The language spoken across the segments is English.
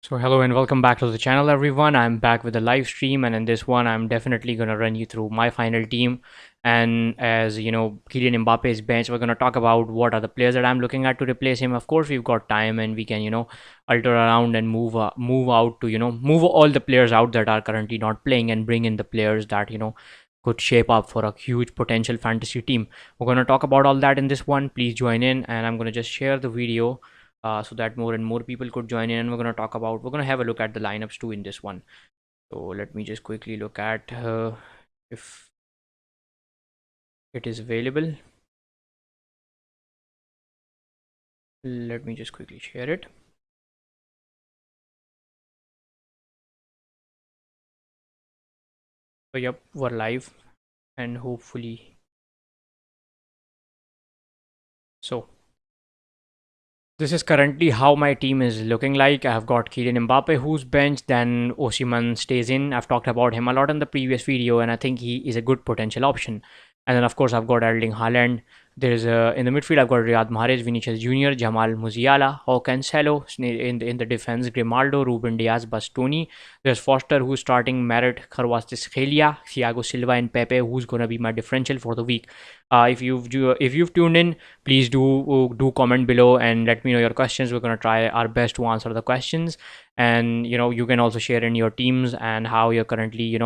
So hello and welcome back to the channel everyone. I'm back with a live stream, and in this one I'm definitely going to run you through my final team. And as you know, Kylian Mbappe's bench, we're going to talk about what are the players that I'm looking at to replace him. Of course, we've got time and we can, alter around and move out to, move all the players out that are currently not playing and bring in the players that, could shape up for a huge potential fantasy team. We're going to talk about all that in this one. Please join in, and I'm going to just share the video so that more and more people could join in. And we're going to have a look at the lineups too in this one. So let me just quickly look at if it is available. Let me just quickly share it. So yep, we're live, and hopefully so this is currently how my team is looking like. I've got Kylian Mbappe who's benched, then Osimhen stays in. I've talked about him a lot in the previous video, and I think he is a good potential option. And then of course I've got Erling Haaland. There's in the midfield I've got Riyad Mahrez, Vinicius Junior, Jamal Musiala, Cancelo. In the defense, Grimaldo, Ruben Diaz, Bastoni. There's Foster who's starting, Merit, Kvaratskhelia, Thiago Silva, and Pepe who's gonna be my differential for the week. If you've tuned in, please do comment below and let me know your questions. We're going to try our best to answer the questions, and you can also share in your teams and how you're currently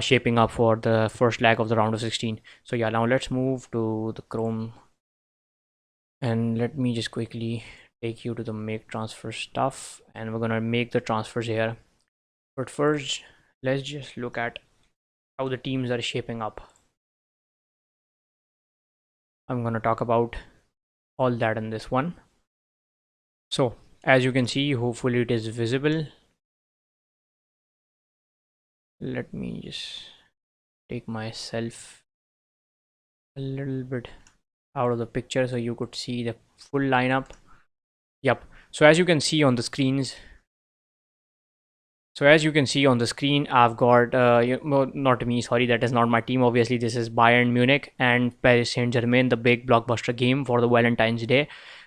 shaping up for the first leg of the round of 16. So yeah, now let's move to the Chrome, and let me just quickly take you to the make transfer stuff, and we're going to make the transfers here. But first, let's just look at how the teams are shaping up. I'm going to talk about all that in this one. So as you can see, hopefully it is visible. Let me just take myself a little bit out of the picture so you could see the full lineup. Yep. So as you can see on the screens, I've got not me, sorry, that is not my team. Obviously, this is Bayern Munich and Paris Saint-Germain, the big blockbuster game for the Valentine's Day.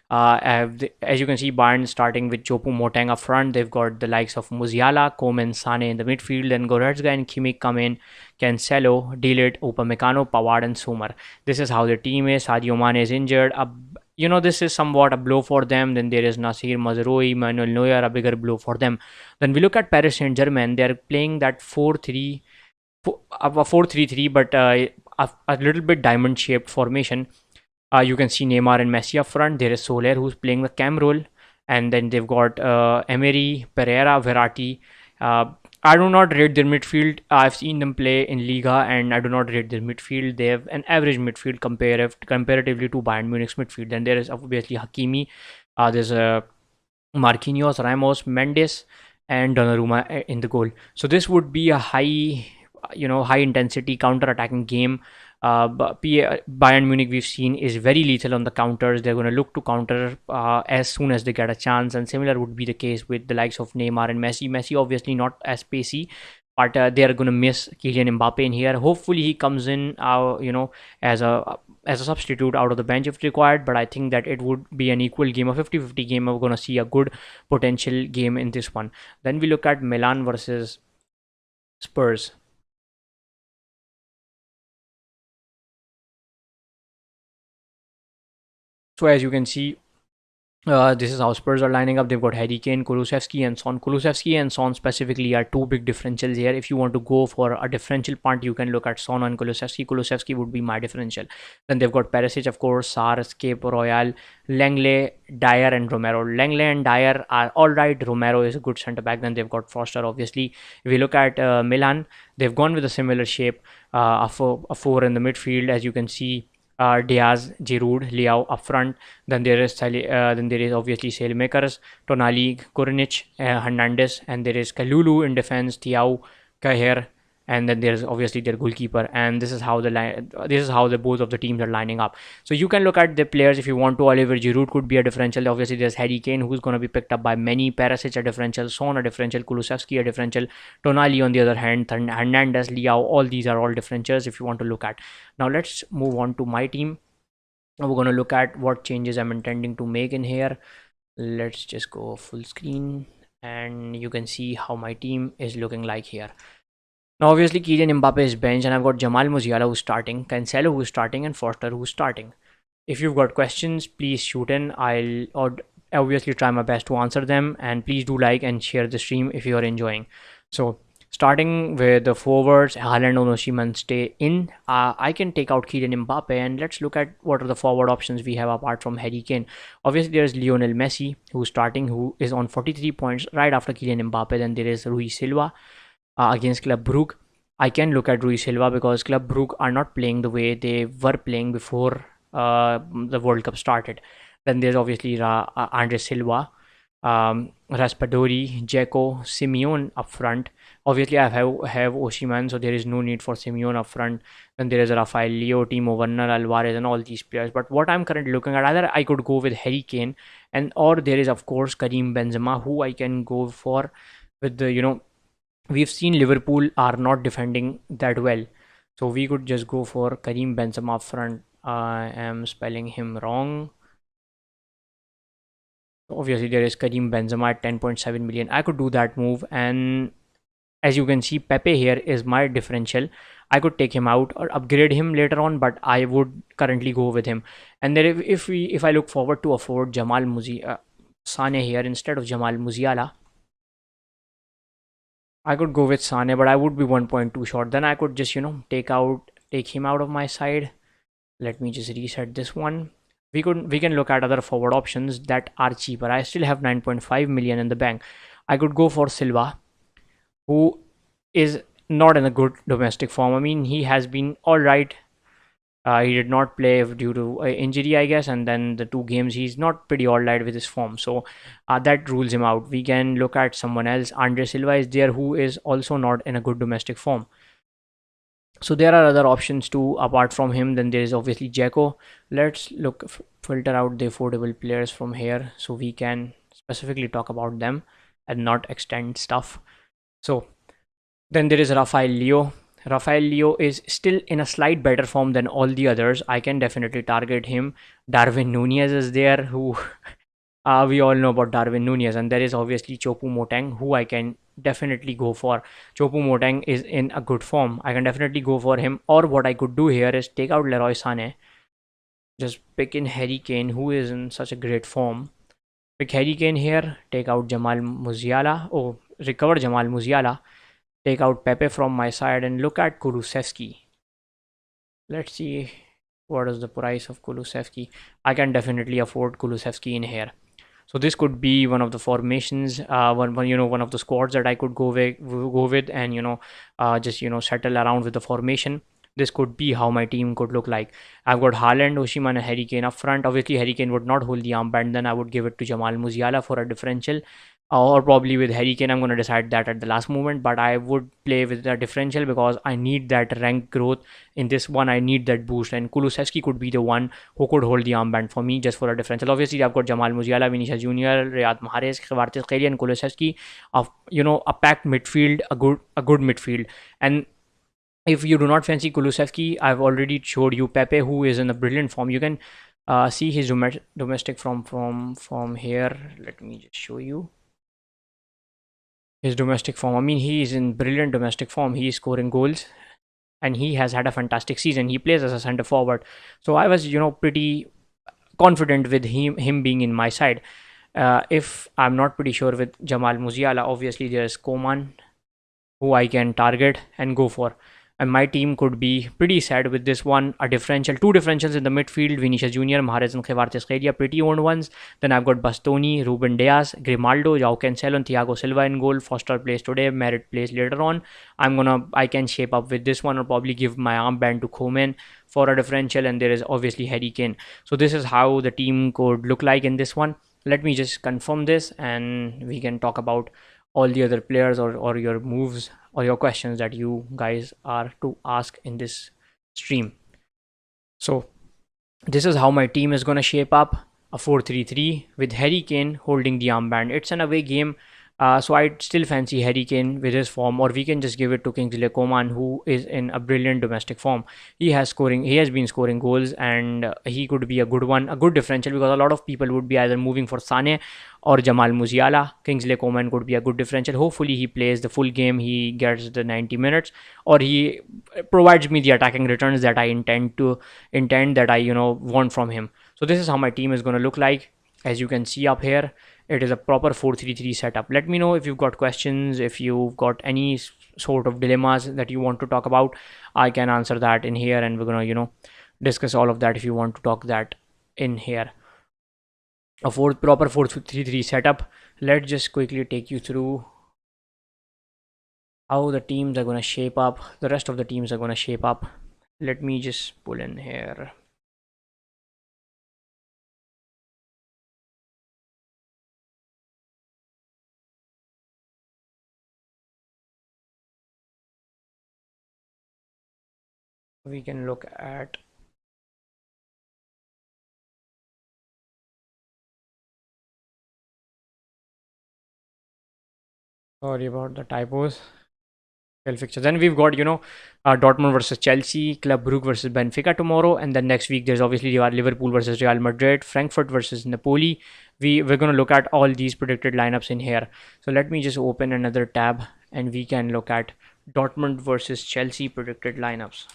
As you can see, Bayern starting with Chopu Moteng up front. They've got the likes of Musiala, Koeman, Sane in the midfield, and Goretzka and Kimmich come in, Cancelo, Delete, Upamecano, Pavard, and Sommer. This is how the team is. Sadio Mane is injured. This is somewhat a blow for them. Then there is Nasir Mazraoui, Manuel Neuer, a bigger blow for them. Then we look at Paris Saint-Germain. They're playing that 4-3, a 4-3-3, but a little bit diamond-shaped formation. You can see Neymar and Messi up front. There is Soler who's playing the cam role, and then they've got Emery, Pereira, Verratti. I do not rate their midfield. I've seen them play in Liga, and I do not rate their midfield. They have an average midfield comparatively to Bayern Munich's midfield. Then there is obviously Hakimi. There's Marquinhos, Ramos, Mendes, and Donnarumma in the goal. So this would be a high intensity counter-attacking game. Bayern Munich, we've seen, is very lethal on the counters. They're going to look to counter as soon as they get a chance, and similar would be the case with the likes of Neymar and Messi. Messi obviously not as pacey, but they are going to miss Kylian Mbappe in here. Hopefully he comes in, as a substitute out of the bench if required, but I think that it would be an equal game, a 50-50 game. We're going to see a good potential game in this one. Then we look at Milan versus Spurs. So as you can see, this is how Spurs are lining up. They've got Harry Kane, Kulusevski, and Son. Kulusevski and Son specifically are two big differentials here. If you want to go for a differential punt, you can look at Son and Kulusevski. Kulusevski would be my differential. Then they've got Perisic, of course, Sarr, Escape, Royal, Langley, Dyer, and Romero. Langley and Dyer are all right. Romero is a good centre back. Then they've got Foster, obviously. If you look at Milan, they've gone with a similar shape, a four in the midfield, as you can see. Diaz, Giroud, Leao up front. Then there is obviously Saelmakers, Tonali, Kornic, Hernandez, and there is Kalulu in defense, Thiaw, Cahier, and then there's obviously their goalkeeper. And this is how the both of the teams are lining up. So you can look at the players if you want to. Oliver Giroud could be a differential. Obviously there's Harry Kane, who's going to be picked up by many. Perisic a differential, Son a differential, Kulusevski a differential, Tonali on the other hand, Hernandez, Leao, all these are all differentials if you want to look at. Now let's move on to my team. We're going to look at what changes I'm intending to make in here. Let's just go full screen, and you can see how my team is looking like here. Now, obviously, Kylian Mbappe is bench, and I've got Jamal Musiala who's starting, Cancelo who's starting, and Foster who's starting. If you've got questions, please shoot in. Obviously try my best to answer them, and please do like and share the stream if you are enjoying. So, starting with the forwards, Haaland and Osimhen stay in. I can take out Kylian Mbappe, and let's look at what are the forward options we have apart from Harry Kane. Obviously, there's Lionel Messi who's starting, who is on 43 points right after Kylian Mbappe. Then there is Rui Silva against Club Brugge. I can look at Rui Silva because Club Brugge are not playing the way they were playing before the World Cup started. Then there's obviously Andre Silva, Raspadori, Dzeko, Simeone up front. Obviously, I have Osimhen, so there is no need for Simeone up front. Then there is Rafael Leo, Timo Werner, Alvarez, and all these players. But what I'm currently looking at, either I could go with Harry Kane, or there is of course Karim Benzema, who I can go for with the we've seen Liverpool are not defending that well, so we could just go for Karim Benzema up front. I am spelling him wrong. Obviously, there is Karim Benzema at 10.7 million. I could do that move, and as you can see, Pepe here is my differential. I could take him out or upgrade him later on, but I would currently go with him. And then if I look forward to afford Sane here instead of Jamal Musiala, I could go with Sane, but I would be 1.2 short. Then I could just take him out of my side. Let me just reset this one. We can look at other forward options that are cheaper. I still have 9.5 million in the bank. I could go for Silva, who is not in a good domestic form. I mean, he has been all right. He did not play due to injury, I guess, and then the 2 games he's not pretty all right with his form, so that rules him out. We can look at someone else. Andre Silva is there, who is also not in a good domestic form. So there are other options too apart from him. Then there is obviously Dzeko. Let's filter out the affordable players from here so we can specifically talk about them and not extend stuff. So then there is Rafael Leo. Rafael Leo is still in a slight better form than all the others. I can definitely target him. Darwin Nunez is there, who we all know about Darwin Nunez, and there is obviously Chopu Moteng, who I can definitely go for. Chopu Moteng is in a good form. I can definitely go for him. Or what I could do here is take out Leroy Sané, just pick in Harry Kane, who is in such a great form. Pick Harry Kane here, take out Jamal Musiala. Oh, recover Jamal Musiala. Take out Pepe from my side and look at Kulusevski. Let's see what is the price of Kulusevski. I can definitely afford Kulusevski in here. So this could be one of the formations, one of the squads that I could go with, and just settle around with the formation. This could be how my team could look like. I've got Haaland, Osimhen, and Harry Kane up front. Obviously, Harry Kane would not hold the armband. Then I would give it to Jamal Musiala for a differential. Or probably with Harry Kane, I'm going to decide that at the last moment. But I would play with the differential because I need that rank growth in this one. I need that boost. And Kulusevski could be the one who could hold the armband for me just for a differential. Obviously, I've got Jamal Musiala, Vinicius Junior, Riyad Mahrez, Kvaratskhelia, and Kulusevski. A packed midfield, a good midfield. And if you do not fancy Kulusevski, I've already showed you Pepe, who is in a brilliant form. You can see his domestic from here. Let me just show you his domestic form. I mean, he is in brilliant domestic form. He is scoring goals, and he has had a fantastic season. He plays as a centre forward, so I was pretty confident with him being in my side. If I'm not pretty sure with Jamal Musiala, obviously there's Coman, who I can target and go for. And my team could be pretty sad with this one. Two differentials in the midfield: Vinicius Junior, Mahrez, and Kvaratskhelia, pretty owned ones. Then I've got Bastoni, Ruben Dias, Grimaldo, João Cancelo, and Thiago Silva in goal. Foster plays today, Merritt plays later on. I can shape up with this one, or probably give my armband to Koeman for a differential. And there is obviously Harry Kane. So this is how the team could look like in this one. Let me just confirm this, and we can talk about all the other players or your moves or your questions that you guys are to ask in this stream. So this is how my team is going to shape up: a 4-3-3 with Harry Kane holding the armband. It's an away game, so I'd still fancy Harry Kane with his form, or we can just give it to Kingsley Coman, who is in a brilliant domestic form. He has been scoring goals, and he could be a good differential, because a lot of people would be either moving for Sane or Jamal Musiala. Kingsley Coman could be a good differential. Hopefully he plays the full game, he gets the 90 minutes, or he provides me the attacking returns that I intend that I want from him. So this is how my team is going to look like. As you can see up here, it is a proper 4-3-3 setup. Let me know if you've got questions, if you've got any sort of dilemmas that you want to talk about. I can answer that in here, and we're gonna discuss all of that if you want to talk that in here. A proper 4-3-3 setup. Let's just quickly take you through how the teams are gonna shape up. The rest of the teams are gonna shape up. Let me just pull in here. We can look at, sorry about the typos, fixture. Then we've got, Dortmund versus Chelsea, Club Brugge versus Benfica tomorrow, and then next week there's obviously Liverpool versus Real Madrid, Frankfurt versus Napoli. We're going to look at all these predicted lineups in here. So let me just open another tab, and we can look at Dortmund versus Chelsea predicted lineups.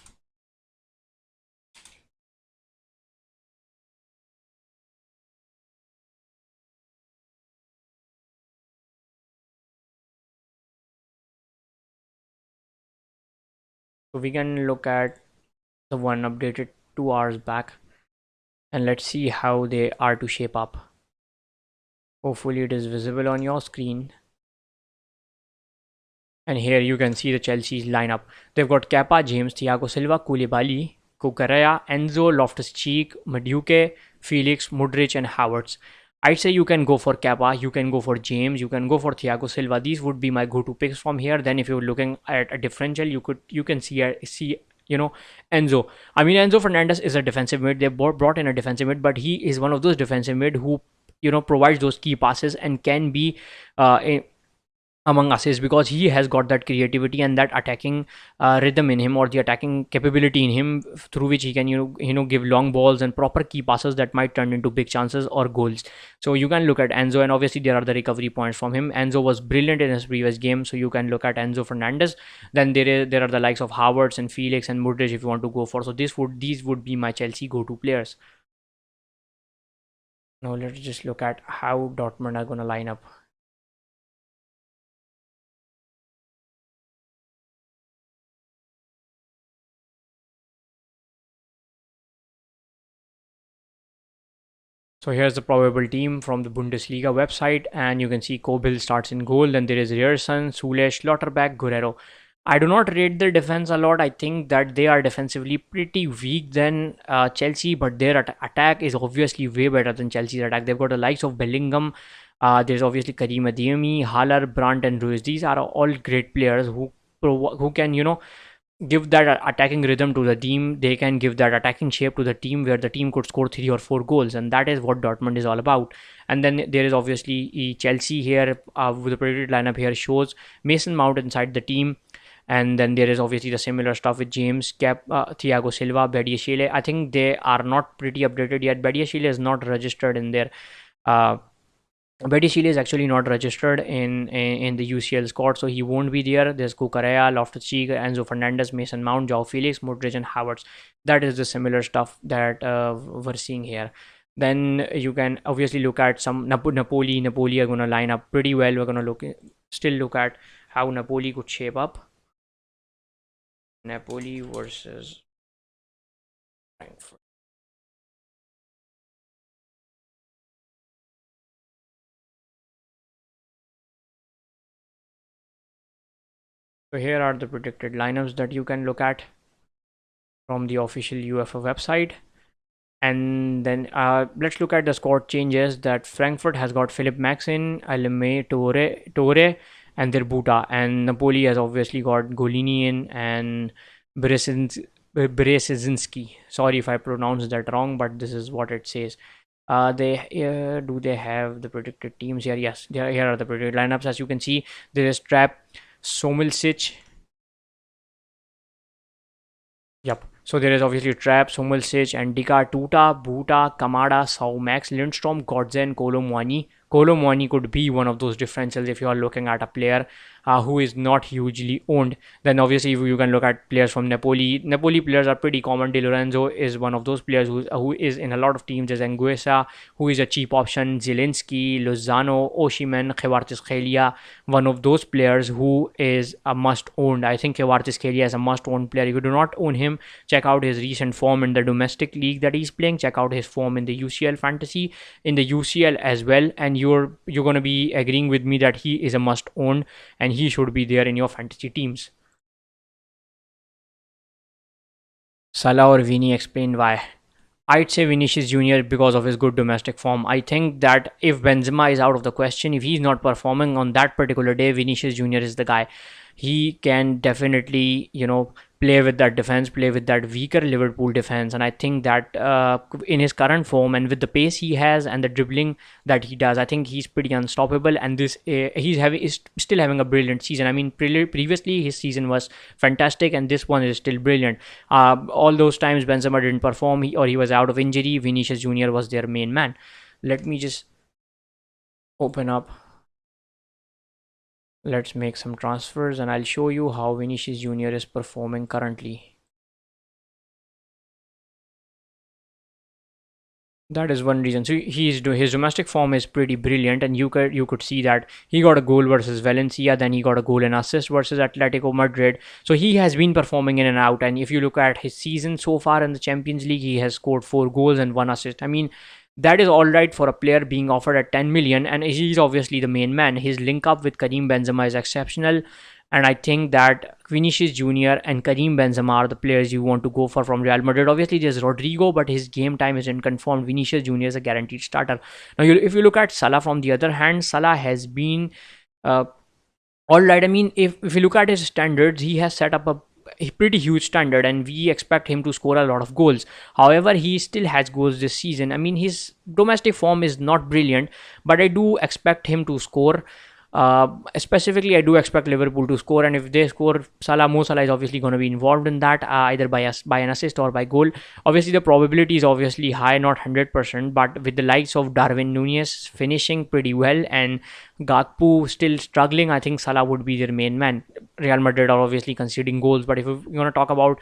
So we can look at the one updated 2 hours back, and let's see how they are to shape up. Hopefully it is visible on your screen. And here you can see the Chelsea's lineup. They've got Kepa, James, Thiago Silva, Koulibaly, Cucurella, Enzo, Loftus-Cheek, Madueke, Felix, Mudryk, and Havertz. I'd say you can go for Kepa, you can go for James, you can go for Thiago Silva. These would be my go-to picks from here. Then if you're looking at a differential, you can see Enzo. I mean, Enzo Fernandez is a defensive mid. They brought in a defensive mid, but he is one of those defensive mid who provides those key passes and can be among assists, because he has got that creativity and that attacking rhythm in him, or the attacking capability in him, through which he can give long balls and proper key passes that might turn into big chances or goals. So you can look at Enzo, and obviously there are the recovery points from him. Enzo was brilliant in his previous game, so you can look at Enzo Fernandez. Then there are the likes of Havertz and Felix and Mudryk if you want to go for. So these would be my Chelsea go-to players. Now let's just look at how Dortmund are going to line up. So here's the probable team from the Bundesliga website, and you can see Kobil starts in goal. Then there is Rierson, Sule, Schlotterbeck, Guerrero. I do not rate their defense a lot. I think that they are defensively pretty weak than Chelsea, but their attack is obviously way better than Chelsea's attack. They've got the likes of Bellingham. There's obviously Karim Adeyemi, Haller, Brandt, and Ruiz. These are all great players who can give that attacking rhythm to the team. They can give that attacking shape to the team where the team could score 3 or 4 goals, and that is what Dortmund is all about. And then there is obviously Chelsea here, with the predicted lineup here shows Mason Mount inside the team. And then there is obviously the similar stuff with James, Thiago Silva, Badiashile. I think they are not pretty updated yet. Badiashile is not registered in their Badiashile is actually not registered in the UCL squad, so he won't be there. There's Cucurella, Loftus-Cheek, Enzo Fernandez, Mason Mount, Joao Felix, Mudryk, and Havertz. That is the similar stuff that we're seeing here. Then you can obviously look at some Napoli. Napoli are going to line up pretty well. We're going to still look at how Napoli could shape up. Napoli versus Frankfurt. So here are the predicted lineups that you can look at from the official UEFA website. And then let's look at the squad changes. That Frankfurt has got Philip Maxin, Alime Torre, and their Buta. And Napoli has obviously got Golini in and Berezinski. Sorry if I pronounced that wrong, but this is what it says. Do they have the predicted teams here? Yes, here are the predicted lineups. As you can see, there is Trap, Somilsic. Yep. So there is obviously Trap, Somilsic, Andika, Tuta, Buta, Kamada, Sau, Max, Lindstrom, Godzen, Kolo Muani, Kolo Muani could be one of those differentials if you are looking at a player who is not hugely owned. Then obviously you can look at players from Napoli. Napoli players are pretty common. Di Lorenzo is one of those players who is in a lot of teams. There's Anguissa, who is a cheap option. Zielinski, Lozano, Oshimen, Kvaratskhelia, one of those players who is a must owned. I think Kvaratskhelia is a must owned player. If you do not own him, check out his recent form in the domestic league that he's playing. Check out his form in the UCL Fantasy, in the UCL as well, and you're going to be agreeing with me that he is a must own and he should be there in your fantasy teams. Salah or Vini, explain why. I'd say Vinicius Junior because of his good domestic form. I think that if Benzema is out of the question, if he's not performing on that particular day, Vinicius Junior is the guy. He can definitely, play with that defense, play with that weaker Liverpool defense. And I think that in his current form and with the pace he has and the dribbling that he does, I think he's pretty unstoppable. And this is still having a brilliant season. I mean, previously his season was fantastic, and this one is still brilliant. All those times Benzema didn't perform or he was out of injury, Vinicius Junior was their main man. Let me just open up. Let's make some transfers and I'll show you how Vinicius Junior is performing currently. That is one reason. So his domestic form is pretty brilliant, and you could see that he got a goal versus Valencia, then he got a goal and assist versus Atletico Madrid. So he has been performing in and out. And if you look at his season so far in the Champions League, he has scored 4 goals and 1 assist. I mean, that is all right for a player being offered at 10 million, and he's obviously the main man. His link up with Karim Benzema is exceptional. And I think that Vinicius Junior and Karim Benzema are the players you want to go for from Real Madrid. Obviously, there's Rodrigo, but his game time isn't confirmed. Vinicius Junior is a guaranteed starter. Now, if you look at Salah from the other hand, Salah has been uh, all right. I mean, if you look at his standards, he has set up a pretty huge standard, and we expect him to score a lot of goals. However, he still has goals this season. I mean, his domestic form is not brilliant, but I do expect him to score. Specifically, I do expect Liverpool to score, and if they score, Mo Salah is obviously going to be involved in that, either by an assist or by goal. Obviously, the probability is obviously high, not 100%, but with the likes of Darwin Nunez finishing pretty well and Gakpo still struggling, I think Salah would be their main man. Real Madrid are obviously conceding goals, but if you want to talk about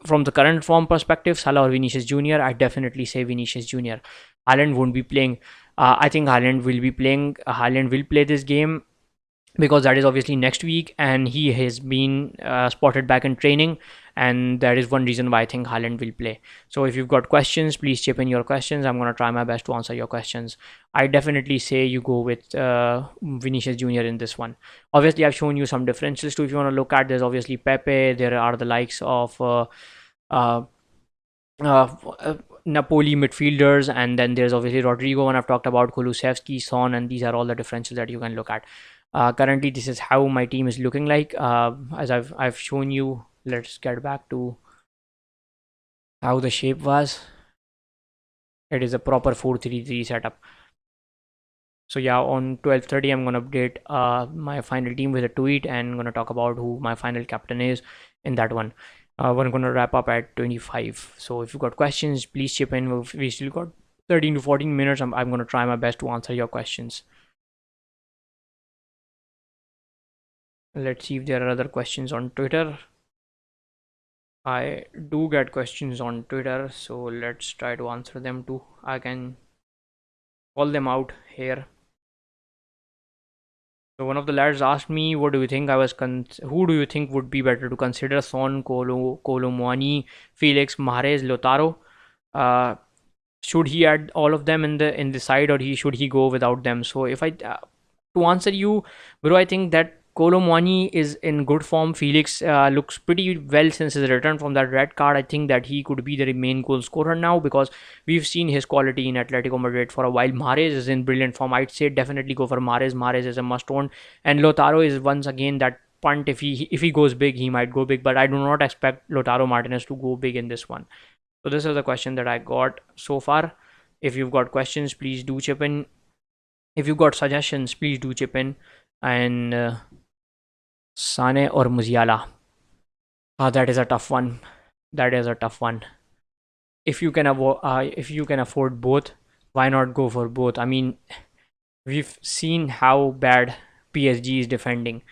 from the current form perspective, Salah or Vinicius Junior, I definitely say Vinicius Junior. Haaland won't be playing. I think Haaland will be playing. Haaland will play this game because that is obviously next week, and he has been spotted back in training, and that is one reason why I think Haaland will play. So if you've got questions, please chip in your questions. I'm going to try my best to answer your questions. I definitely say you go with Vinicius Junior in this one. Obviously, I've shown you some differences too. If you want to look at, there's obviously Pepe. There are the likes of uh, Napoli midfielders, and then there's obviously Rodrigo, and I've talked about Kulusevski, Son, and these are all the differentials that you can look at. Currently, this is how my team is looking like. As I've shown you, let's get back to how the shape was. It is a proper 4-3-3 setup. So yeah, on 12:30, I'm gonna update my final team with a tweet, and I'm gonna talk about who my final captain is in that one. We're going to wrap up at 25. So if you've got questions, please chip in. We still got 13 to 14 minutes. I'm going to try my best to answer your questions. Let's see if there are other questions on Twitter. I do get questions on Twitter, so let's try to answer them too. I can call them out here. So one of the lads asked me, "What do you think? Who do you think would be better to consider? Son, Kolo Muani, Felix, Mahrez, Lautaro? Should he add all of them in the side, or should he go without them?" So if I to answer you, bro, I think that Kolo Muani is in good form. Felix looks pretty well since his return from that red card. I think that he could be the main goal scorer now because we've seen his quality in Atletico Madrid for a while. Mahrez is in brilliant form. I'd say definitely go for Mahrez. Mahrez is a must-own. And Lautaro is once again that punt. If he goes big, he might go big. But I do not expect Lautaro Martinez to go big in this one. So this is the question that I got so far. If you've got questions, please do chip in. If you've got suggestions, please do chip in. And Sane or Musiala? That is a tough one. That is a tough one. If you can afford both, why not go for both? I mean, We've seen how bad PSG is defending,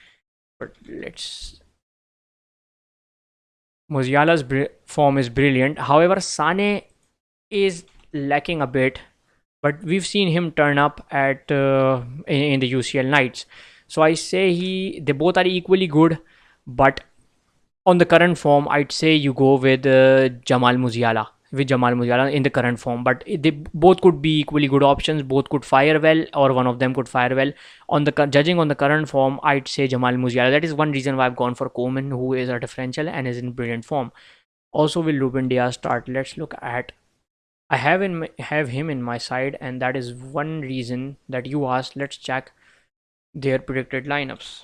but let's. Musiala's form is brilliant. However, Sane is lacking a bit, but we've seen him turn up at in the UCL nights. So I say they both are equally good, but on the current form, I'd say you go with Jamal Musiala in the current form. But they both could be equally good options. Both could fire well, or one of them could fire well. On the judging on the current form, I'd say Jamal Musiala. That is one reason why I've gone for Koeman, who is a differential and is in brilliant form. Also, will Ruben Diaz start? Let's look at. Have him in my side, and that is one reason that you asked. Let's check their predicted lineups.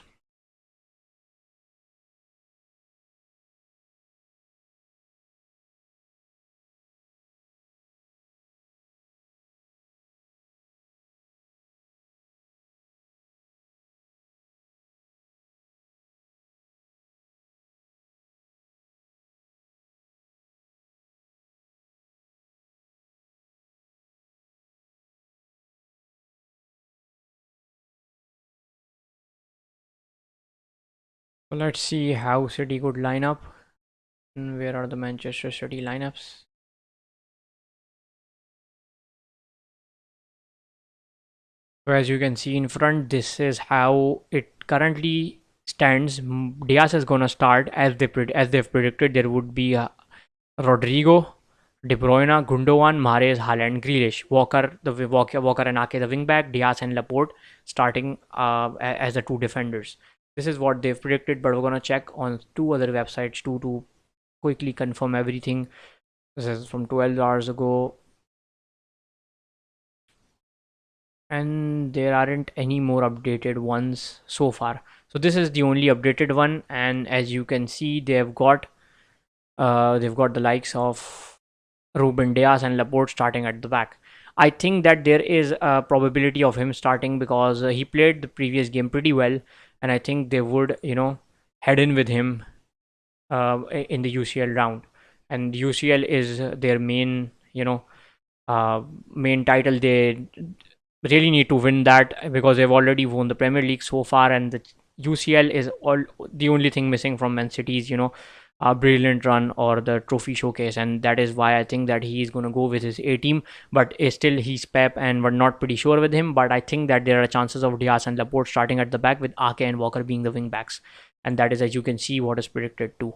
So let's see how City could line up. Where are the Manchester City lineups? So as you can see in front, this is how it currently stands. Diaz is gonna start as they've predicted. There would be Rodrigo, De Bruyne, Gundogan, Mahrez, Haaland, Grealish, Walker and Ake the wing back, Diaz and Laporte starting as the two defenders. This is what they've predicted, but we're gonna check on two other websites too to quickly confirm everything. This is from 12 hours ago, and there aren't any more updated ones so far. So this is the only updated one, and as you can see, they've got the likes of Ruben Diaz and Laporte starting at the back. I think that there is a probability of him starting because he played the previous game pretty well, and I think they would, head in with him in the UCL round. And UCL is their main title. They really need to win that because they've already won the Premier League so far, and the UCL is all the only thing missing from Man City's, a brilliant run or the trophy showcase, and that is why I think that he is going to go with his A team. But still, he's Pep, and we're not pretty sure with him. But I think that there are chances of Diaz and Laporte starting at the back with Ake and Walker being the wing backs, and that is, as you can see, what is predicted too.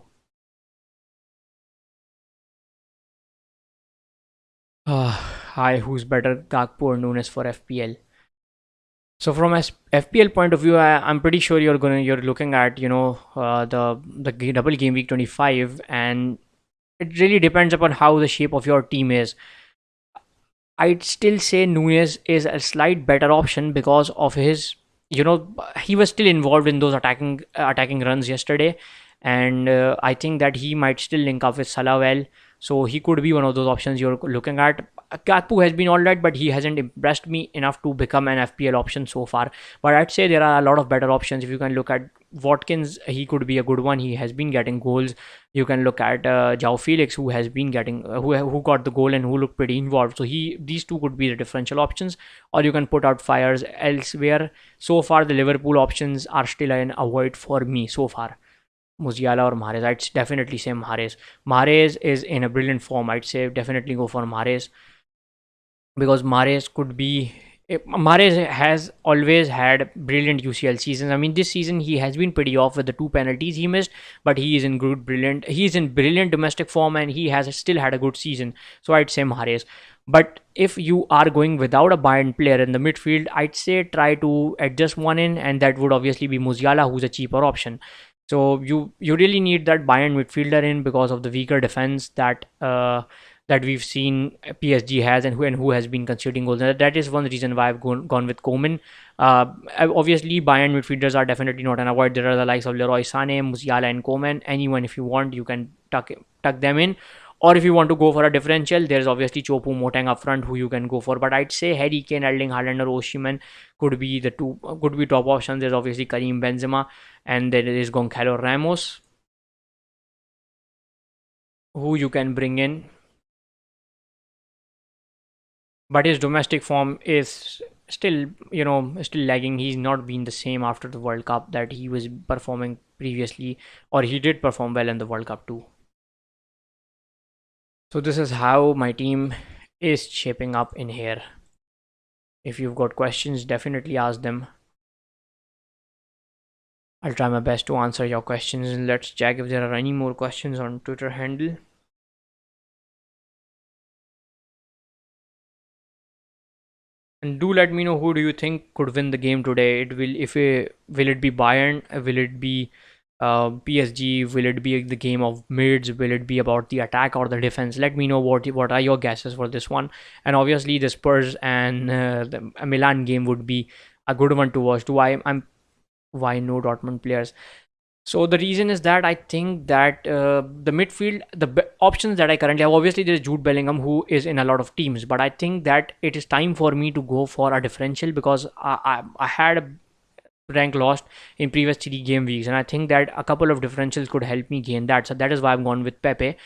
Hi, who's better, Gakpo or Nunes for FPL? So from a FPL point of view, I'm pretty sure you're looking at the double game week 25, and it really depends upon how the shape of your team is. I'd still say Nunes is a slight better option because of his, he was still involved in those attacking runs yesterday, and I think that he might still link up with Salah well. So he could be one of those options you're looking at. Kakpo has been alright, but he hasn't impressed me enough to become an FPL option so far. But I'd say there are a lot of better options. If you can look at Watkins, he could be a good one. He has been getting goals. You can look at João Felix, who has been getting who got the goal and who looked pretty involved. So these two could be the differential options, or you can put out fires elsewhere. So far, the Liverpool options are still an avoid for me so far. Musiala or Mahrez. I'd definitely say Mahrez. Mahrez is in a brilliant form. I'd say definitely go for Mahrez because Mahrez has always had brilliant UCL seasons. I mean, this season he has been pretty off with the two penalties he missed, but he is in brilliant. He's in brilliant domestic form, and he has still had a good season. So I'd say Mahrez. But if you are going without a Bayern player in the midfield, I'd say try to adjust one in, and that would obviously be Musiala, who's a cheaper option. So you really need that Bayern midfielder in because of the weaker defense that we've seen PSG has, and who has been conceding goals. And that is one reason why I've gone with Koeman. Obviously, Bayern midfielders are definitely not an avoid. There are the likes of Leroy Sané, Musiala, and Koeman. Anyone, if you want, you can tuck them in. Or if you want to go for a differential, there's obviously Chopu Moteng up front who you can go for. But I'd say Harry Kane, Erling Haaland, or Osimhen could be top options. There's obviously Karim Benzema, and there is Gonçalo Ramos, who you can bring in. But his domestic form is still, still lagging. He's not been the same after the World Cup that he was performing previously, or he did perform well in the World Cup too. So this is how my team is shaping up in here. If you've got questions, definitely ask them. I'll try my best to answer your questions. Let's check if there are any more questions on Twitter handle. And do let me know, who do you think could win the game today? It will if it, will it be Bayern? Will it be PSG? Will it be the game of mids? Will it be about the attack or the defense? Let me know what are your guesses for this one. And obviously the Spurs and the Milan game would be a good one to watch. I'm why no Dortmund players? So the reason is that I think that the midfield, options that I currently have, obviously there's Jude Bellingham who is in a lot of teams, but I think that it is time for me to go for a differential because I had a rank lost in previous 3 game weeks, and I think that a couple of differentials could help me gain that. So that is why I'm gone with Pepe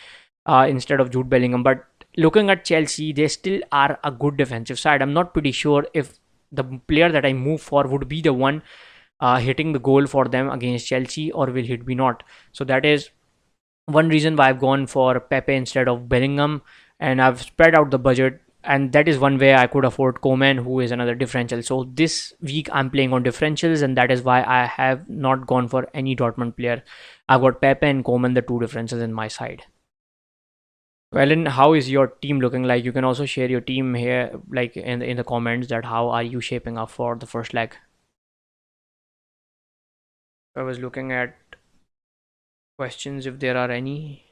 instead of Jude Bellingham. But looking at Chelsea, they still are a good defensive side. I'm not pretty sure if the player that I move for would be the one hitting the goal for them against Chelsea, or will it be not? So that is one reason why I've gone for Pepe instead of Bellingham, and I've spread out the budget. And that is one way I could afford Coman, who is another differential. So this week I'm playing on differentials, and that is why I have not gone for any Dortmund player. I've got Pepe and Coman, the two differences in my side. Well, and how is your team looking like? You can also share your team here, like in the comments, that how are you shaping up for the first leg. I was looking at questions if there are any.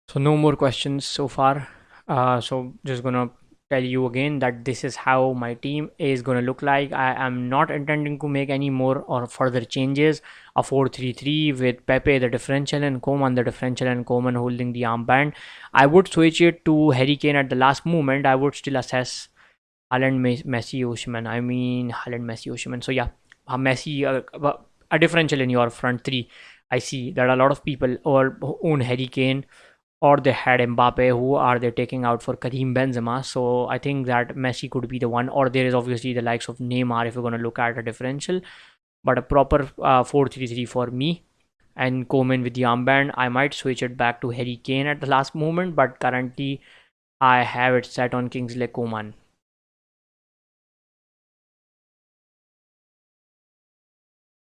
So no more questions so far. So just gonna tell you again that this is how my team is gonna look like. I am not intending to make any more or further changes. A 4-3-3 with Pepe the differential and Coman the differential and Coman holding the armband. I would switch it to Harry Kane at the last moment. I would still assess Haaland, Messi, Osimhen. I mean Haaland, Messi, Osimhen. So yeah, Messi, a differential in your front three. I see that a lot of people own Harry Kane, or they had Mbappe. Who are they taking out for Karim Benzema? So I think that Messi could be the one, or there is obviously the likes of Neymar if you're going to look at a differential. But a proper 4-3-3 for me, and Coman with the armband. I might switch it back to Harry Kane at the last moment, but currently I have it set on Kingsley Coman.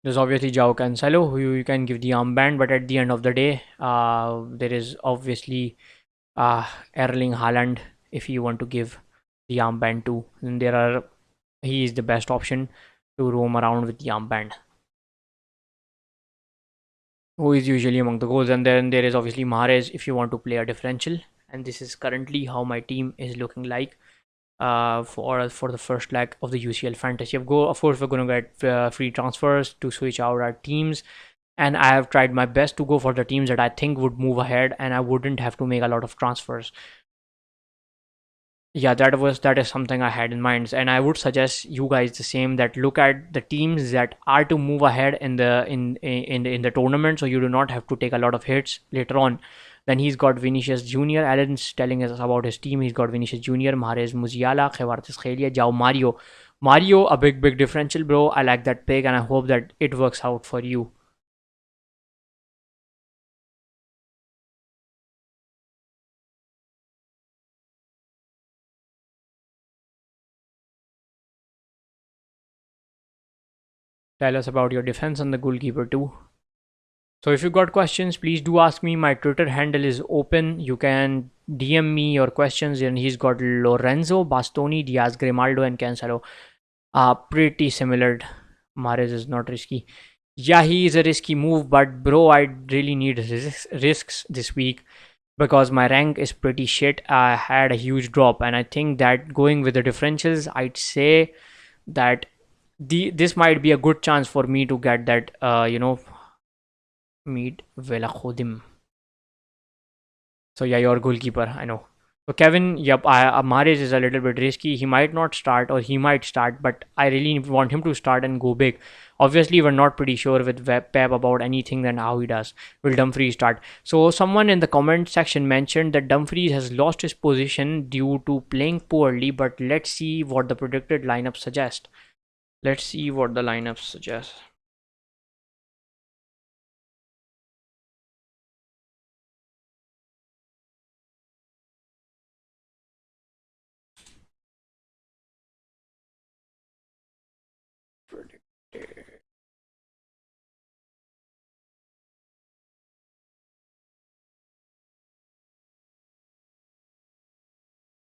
There's obviously Joao Cancelo, who you can give the armband, but at the end of the day, there is obviously uh, Erling Haaland if you want to give the armband to. And he is the best option to roam around with the armband, who is usually among the goals. And then there is obviously Mahrez if you want to play a differential. And this is currently how my team is looking like for the first leg of the UCL Fantasy. Of course, we're going to get free transfers to switch out our teams. And I have tried my best to go for the teams that I think would move ahead and I wouldn't have to make a lot of transfers. Yeah, that is something I had in mind, and I would suggest you guys the same, that look at the teams that are to move ahead in the tournament, so you do not have to take a lot of hits later on. Then he's got Vinicius Junior. Alan's telling us about his team. He's got Vinicius Junior, Mahrez, Musiala, Khevartis Khelia, Jao Mario, a big differential, bro. I like that pick, and I hope that it works out for you. Tell us about your defense and the goalkeeper too. So if you got questions, please do ask me. My Twitter handle is open. You can DM me your questions, and he's got Lorenzo, Bastoni, Diaz, Grimaldo, and Cancelo. Pretty similar. Mahrez is not risky. Yeah, he is a risky move, but bro, I really need risks this week because my rank is pretty shit. I had a huge drop, and I think that going with the differentials, I'd say that this might be a good chance for me to get that meet Vela Khodim. So yeah, your goalkeeper, I know. So Kevin, yep, Mahrez is a little bit risky. He might not start, or he might start, but I really want him to start and go big. Obviously, we're not pretty sure with Pep about anything and how he does. Will Dumfries start? So someone in the comment section mentioned that Dumfries has lost his position due to playing poorly, but let's see what the predicted lineup suggests. Let's see what the lineup suggests. Predicted.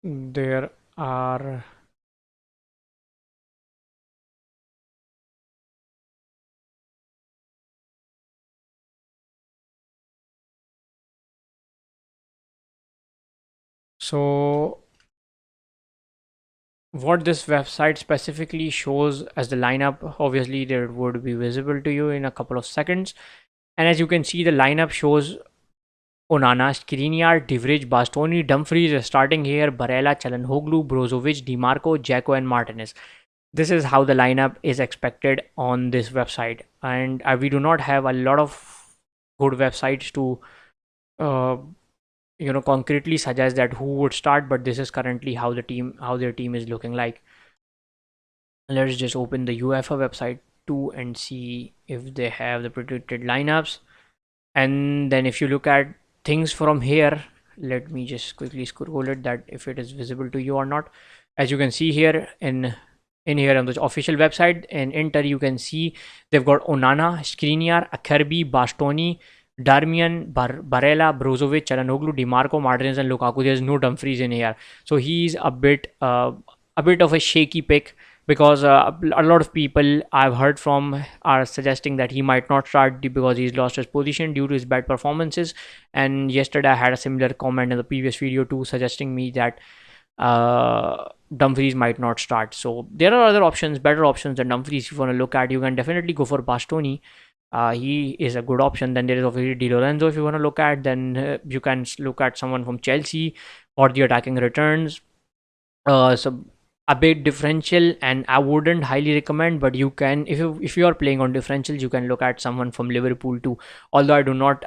There are so what this website specifically shows as the lineup, obviously there would be visible to you in a couple of seconds. And as you can see, the lineup shows Onana, Skriniar, Divrij, Bastoni, Dumfries is starting here, Barella, Çalhanoğlu, Brozovic, Dimarco, Jacko, and Martinez. This is how the lineup is expected on this website, and we do not have a lot of good websites to uh, concretely suggest that who would start, but this is currently how their team is looking like. Let's just open the UEFA website too and see if they have the predicted lineups. And then if you look at things from here, let me just quickly scroll it that if it is visible to you or not. As you can see here in here on the official website in Inter, you can see they've got Onana, Skriniar, Acerbi, Bastoni, Darmian, Barella, Brozovic, Çalhanoğlu, Dimarco, Martinez, and Lukaku. There's no Dumfries in here, so he's a bit of a shaky pick because a lot of people I've heard from are suggesting that he might not start because he's lost his position due to his bad performances. And yesterday I had a similar comment in the previous video too, suggesting me that Dumfries might not start. So there are other options, better options than Dumfries. If you want to look at, you can definitely go for Bastoni. He is a good option. Then there is obviously Di Lorenzo. If you want to look at, then you can look at someone from Chelsea or the attacking returns. So a bit differential, and I wouldn't highly recommend, but you can, if you are playing on differentials, you can look at someone from Liverpool too. Although I do not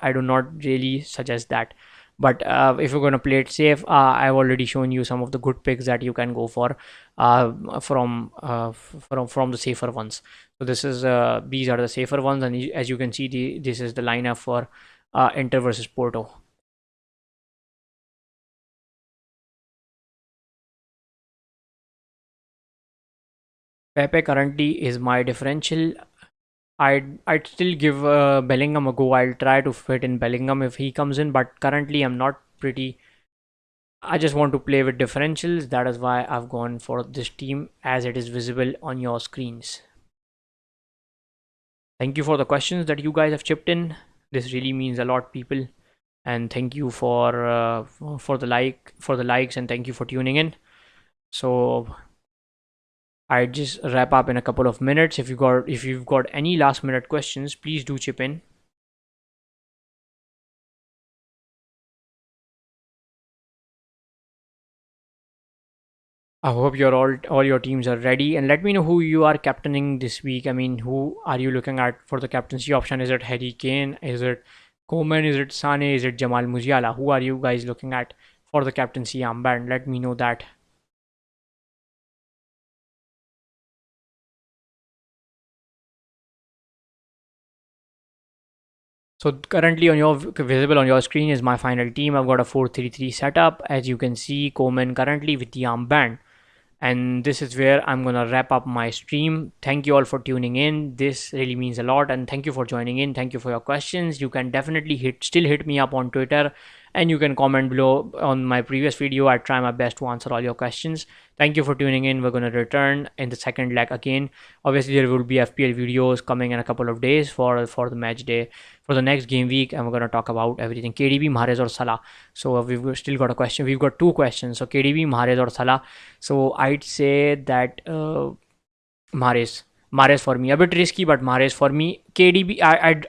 really suggest that. But if you're going to play it safe, I've already shown you some of the good picks that you can go for from the safer ones. So these are the safer ones, and as you can see, this is the lineup for Inter versus Porto. Pepe currently is my differential. I'd still give Bellingham a go. I'll try to fit in Bellingham if he comes in, but currently I'm not pretty. I just want to play with differentials. That is why I've gone for this team as it is visible on your screens. Thank you for the questions that you guys have chipped in. This really means a lot, people. And thank you for the likes, and thank you for tuning in. So I just wrap up in a couple of minutes. If you've got any last minute questions, please do chip in. I hope all your teams are ready, and let me know who you are captaining this week. I mean, who are you looking at for the captaincy option? Is it Harry Kane? Is it Koeman? Is it Sane? Is it Jamal Musiala? Who are you guys looking at for the captaincy armband? Let me know that. So currently on your visible on your screen is my final team. I've got a 4-3-3 setup. As you can see, Koeman currently with the armband. And this is where I'm gonna wrap up my stream. Thank you all for tuning in. This really means a lot, and thank you for joining in. Thank you for your questions. You can definitely still hit me up on Twitter, and you can comment below on my previous video. I try my best to answer all your questions. Thank you for tuning in. We're gonna return in the second leg again. Obviously there will be FPL videos coming in a couple of days for the match day for the next game week, and we're gonna talk about everything: KDB, Mahrez, or Salah. So we've still got a question. We've got two questions. So KDB, Mahrez, or Salah. So I'd say that Mahrez. Mahrez for me. A bit risky, but Mahrez for me. KDB, I'd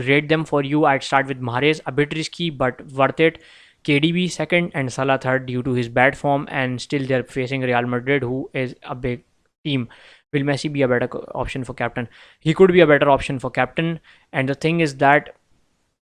rate them for you. I'd start with Mahrez. A bit risky, but worth it. KDB second, and Salah third due to his bad form. And still, they're facing Real Madrid, who is a big team. Will Messi be a better option for captain? He could be a better option for captain. And the thing is that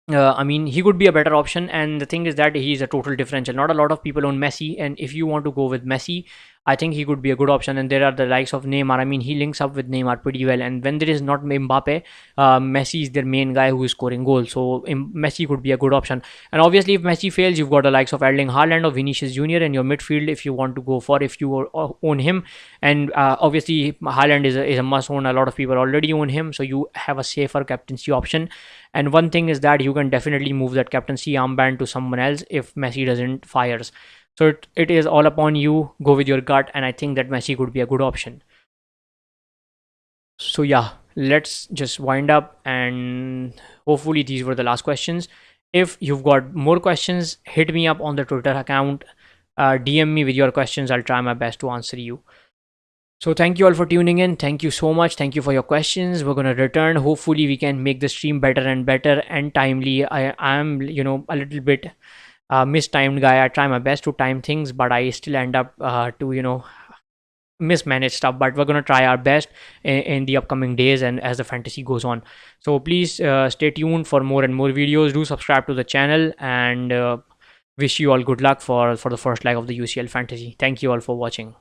I mean, he could be a better option, and the thing is that he's a total differential. Not a lot of people own Messi, and if you want to go with Messi, I think he could be a good option. And there are the likes of Neymar. I mean, he links up with Neymar pretty well. And when there is not Mbappe, Messi is their main guy who is scoring goals. So Messi could be a good option. And obviously, if Messi fails, you've got the likes of Erling Haaland or Vinicius Junior in your midfield if you want to go for, if you own him. And obviously, Haaland is a must own. A lot of people already own him, so you have a safer captaincy option. And one thing is that you can definitely move that captaincy armband to someone else if Messi doesn't fires. So it is all upon you. Go with your gut, and I think that Messi could be a good option. So yeah, let's just wind up, and hopefully these were the last questions. If you've got more questions, hit me up on the Twitter account. DM me with your questions. I'll try my best to answer you. So thank you all for tuning in. Thank you so much. Thank you for your questions. We're gonna return. Hopefully we can make the stream better and better and timely. I am a little bit mistimed guy. I try my best to time things, but I still end up to mismanage stuff. But we're gonna try our best in the upcoming days and as the fantasy goes on. So please stay tuned for more and more videos. Do subscribe to the channel, and wish you all good luck for the first leg of the UCL Fantasy. Thank you all for watching.